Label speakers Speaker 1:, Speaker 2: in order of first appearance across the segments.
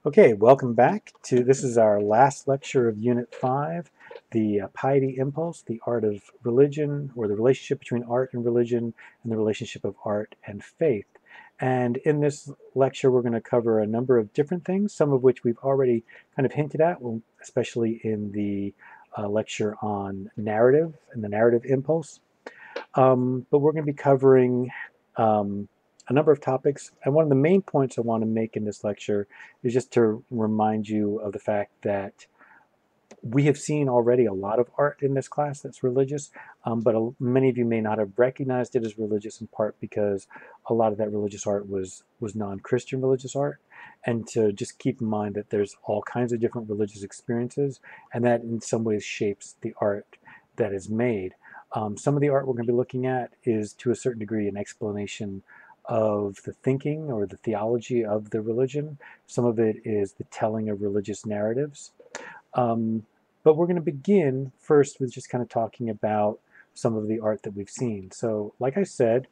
Speaker 1: Okay, welcome back to this is our last lecture of Unit 5, the Piety Impulse, the art of religion, or the relationship between art and religion, and the relationship of art and faith. And in this lecture, we're going to cover a number of different things, some of which we've already kind of hinted at, especially in the lecture on narrative and the narrative impulse. But we're going to be covering a number of topics. And one of the main points I want to make in this lecture is just to remind you of the fact that we have seen already a lot of art in this class that's religious, but many of you may not have recognized it as religious, in part because a lot of that religious art was non-Christian religious art. And to just keep in mind that there's all kinds of different religious experiences, and that in some ways shapes the art that is made. Some of the art we're going to be looking at is to a certain degree an explanation of the thinking or the theology of the religion. Some of it is the telling of religious narratives. But we're going to begin first with just kind of talking about some of the art that we've seen. So like I said,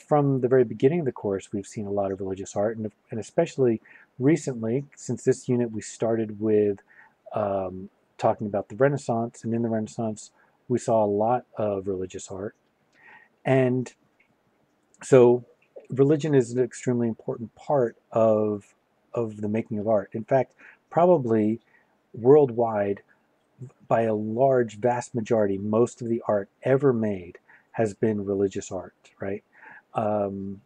Speaker 1: from the very beginning of the course, we've seen a lot of religious art, and especially recently, since this unit, we started with talking about the Renaissance, and in the Renaissance, we saw a lot of religious art. And so religion is an extremely important part of the making of art. In fact, probably worldwide, by a large, vast majority, most of the art ever made has been religious art, right?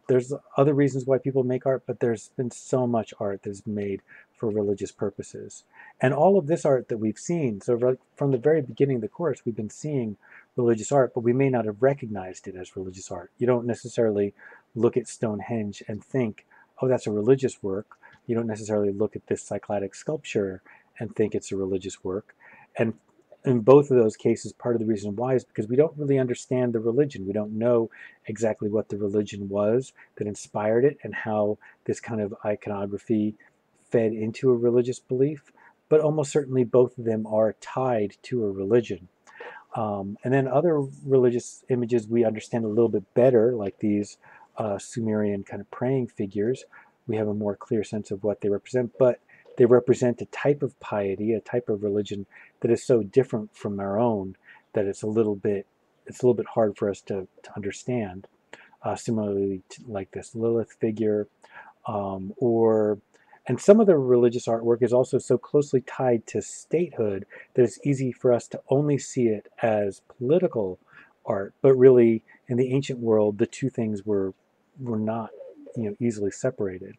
Speaker 1: There's other reasons why people make art, but there's been so much art that's made for religious purposes. And all of this art that we've seen, so from the very beginning of the course, we've been seeing religious art, but we may not have recognized it as religious art. You don't necessarily look at Stonehenge and think, oh, that's a religious work. You don't necessarily look at this Cycladic sculpture and think it's a religious work. And in both of those cases, part of the reason why is because we don't really understand the religion. We don't know exactly what the religion was that inspired it and how this kind of iconography fed into a religious belief. But almost certainly both of them are tied to a religion. And then other religious images we understand a little bit better, like these Sumerian kind of praying figures. We have a more clear sense of what they represent, but they represent a type of piety, a type of religion that is so different from our own that it's a little bit hard for us to understand. Similarly, like this Lilith figure, and some of the religious artwork is also so closely tied to statehood that it's easy for us to only see it as political art. But really, in the ancient world, the two things were not, easily separated.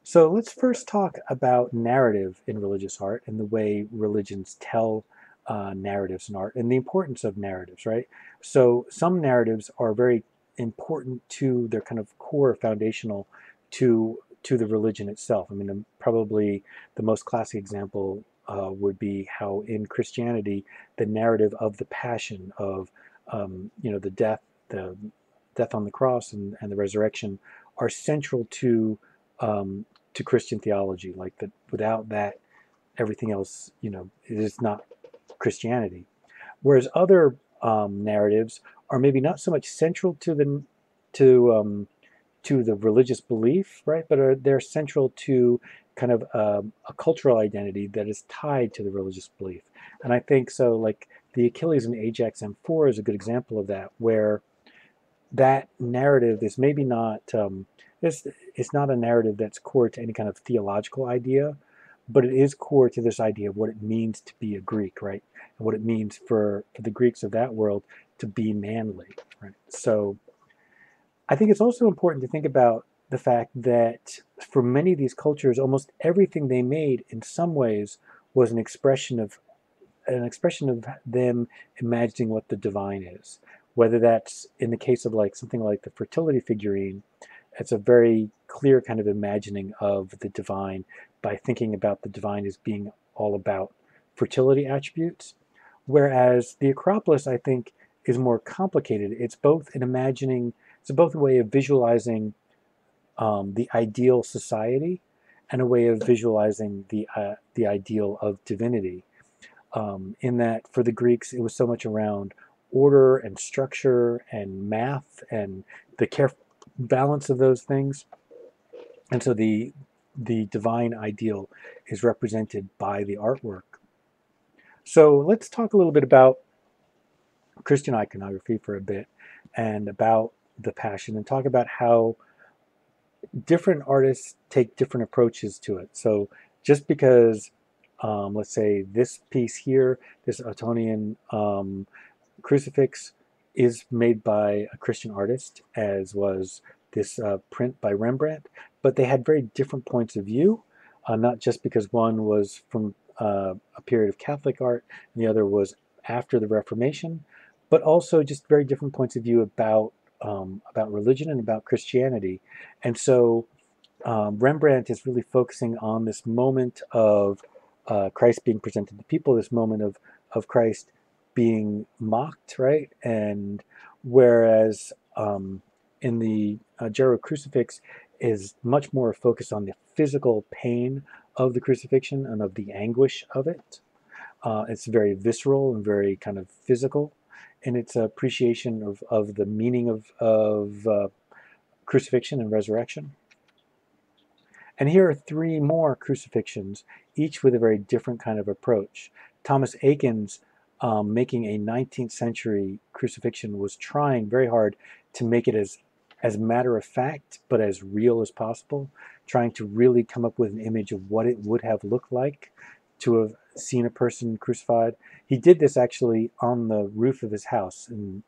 Speaker 1: So let's first talk about narrative in religious art and the way religions tell narratives in art and the importance of narratives, right? So some narratives are very important to their kind of core foundational to the religion itself. I mean, probably the most classic example would be how in Christianity, the narrative of the passion of, the death on the cross and the resurrection are central to Christian theology. Like that, without that, everything else, it is not Christianity. Whereas other narratives are maybe not so much central to the religious belief, right? But they're central to kind of a cultural identity that is tied to the religious belief. And I think so. Like the Achilles and Ajax M4 is a good example of that, where that narrative is maybe not it's not a narrative that's core to any kind of theological idea, but it is core to this idea of what it means to be a Greek, right? And what it means for the Greeks of that world to be manly, right? So I think it's also important to think about the fact that for many of these cultures, almost everything they made in some ways was an expression of them imagining what the divine is. Whether that's in the case of like something like the fertility figurine, it's a very clear kind of imagining of the divine by thinking about the divine as being all about fertility attributes. Whereas the Acropolis, I think, is more complicated. It's both a way of visualizing the ideal society and a way of visualizing the ideal of divinity. In that for the Greeks, it was so much around order and structure and math and the careful balance of those things. And so the the divine ideal is represented by the artwork. So let's talk a little bit about Christian iconography for a bit, and about the Passion, and talk about how different artists take different approaches to it. So just because, let's say this piece here, this Ottonian crucifix, is made by a Christian artist, as was this print by Rembrandt, but they had very different points of view, not just because one was from a period of Catholic art and the other was after the Reformation, but also just very different points of view about religion and about Christianity. And so Rembrandt is really focusing on this moment of Christ being presented to people, this moment of Christ being mocked, right? And whereas in the Gero crucifix is much more focused on the physical pain of the crucifixion and of the anguish of it. It's very visceral and very kind of physical in its appreciation of the meaning of crucifixion and resurrection. And here are three more crucifixions, each with a very different kind of approach. Thomas Eakins, making a 19th century crucifixion, was trying very hard to make it as matter of fact, but as real as possible, trying to really come up with an image of what it would have looked like to have seen a person crucified. He did this actually on the roof of his house in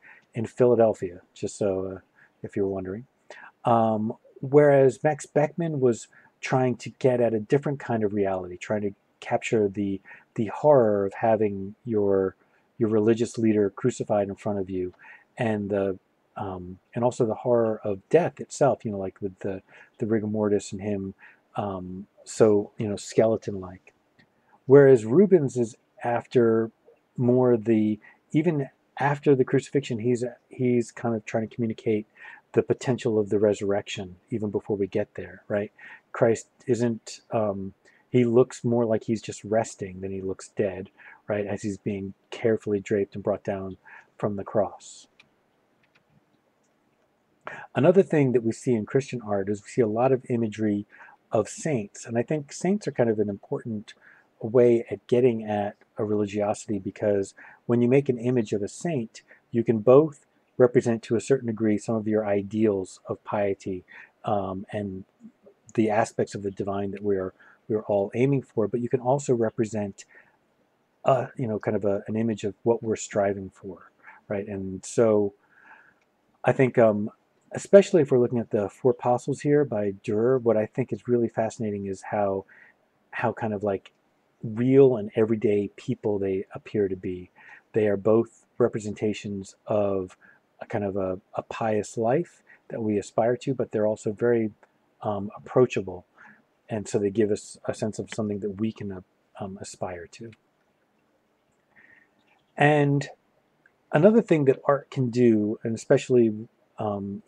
Speaker 1: Philadelphia, just so if you were wondering. Whereas Max Beckmann was trying to get at a different kind of reality, trying to capture the horror of having your religious leader crucified in front of you, and and also the horror of death itself. You know, like with the rigor mortis and him, so skeleton-like. Whereas Rubens is after more even after the crucifixion, he's kind of trying to communicate the potential of the resurrection even before we get there, right? Christ isn't, he looks more like he's just resting than he looks dead, right? As he's being carefully draped and brought down from the cross. Another thing that we see in Christian art is we see a lot of imagery of saints. And I think saints are kind of an important way at getting at a religiosity, because when you make an image of a saint, you can both represent to a certain degree some of your ideals of piety and the aspects of the divine that we're all aiming for, but you can also represent kind of an image of what we're striving for, right? And so I think especially if we're looking at the Four Apostles here by Dürer, what I think is really fascinating is how kind of like real and everyday people they appear to be. They are both representations of a kind of a pious life that we aspire to, but they're also very approachable. And so they give us a sense of something that we can aspire to. And another thing that art can do, and especially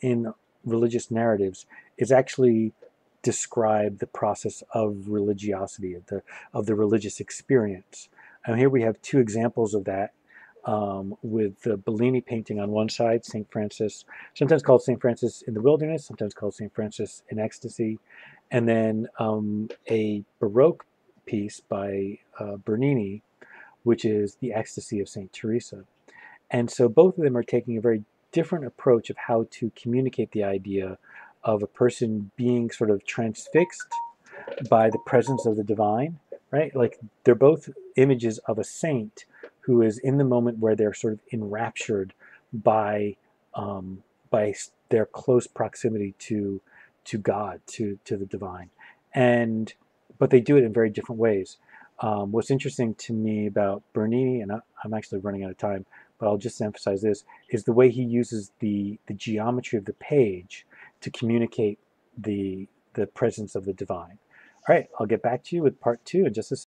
Speaker 1: in religious narratives, is actually describe the process of religiosity, of the religious experience. And here we have two examples of that, with the Bellini painting on one side, St. Francis, sometimes called St. Francis in the Wilderness, sometimes called St. Francis in Ecstasy, and then a Baroque piece by Bernini, which is the Ecstasy of St. Teresa. And so both of them are taking a very different approach of how to communicate the idea of a person being sort of transfixed by the presence of the divine, right? Like they're both images of a saint who is in the moment where they're sort of enraptured by their close proximity to God, to the divine, but they do it in very different ways. What's interesting to me about Bernini, and I'm actually running out of time, but I'll just emphasize this, is the way he uses the geometry of the page to communicate the presence of the divine. All right, I'll get back to you with part 2 in just a second.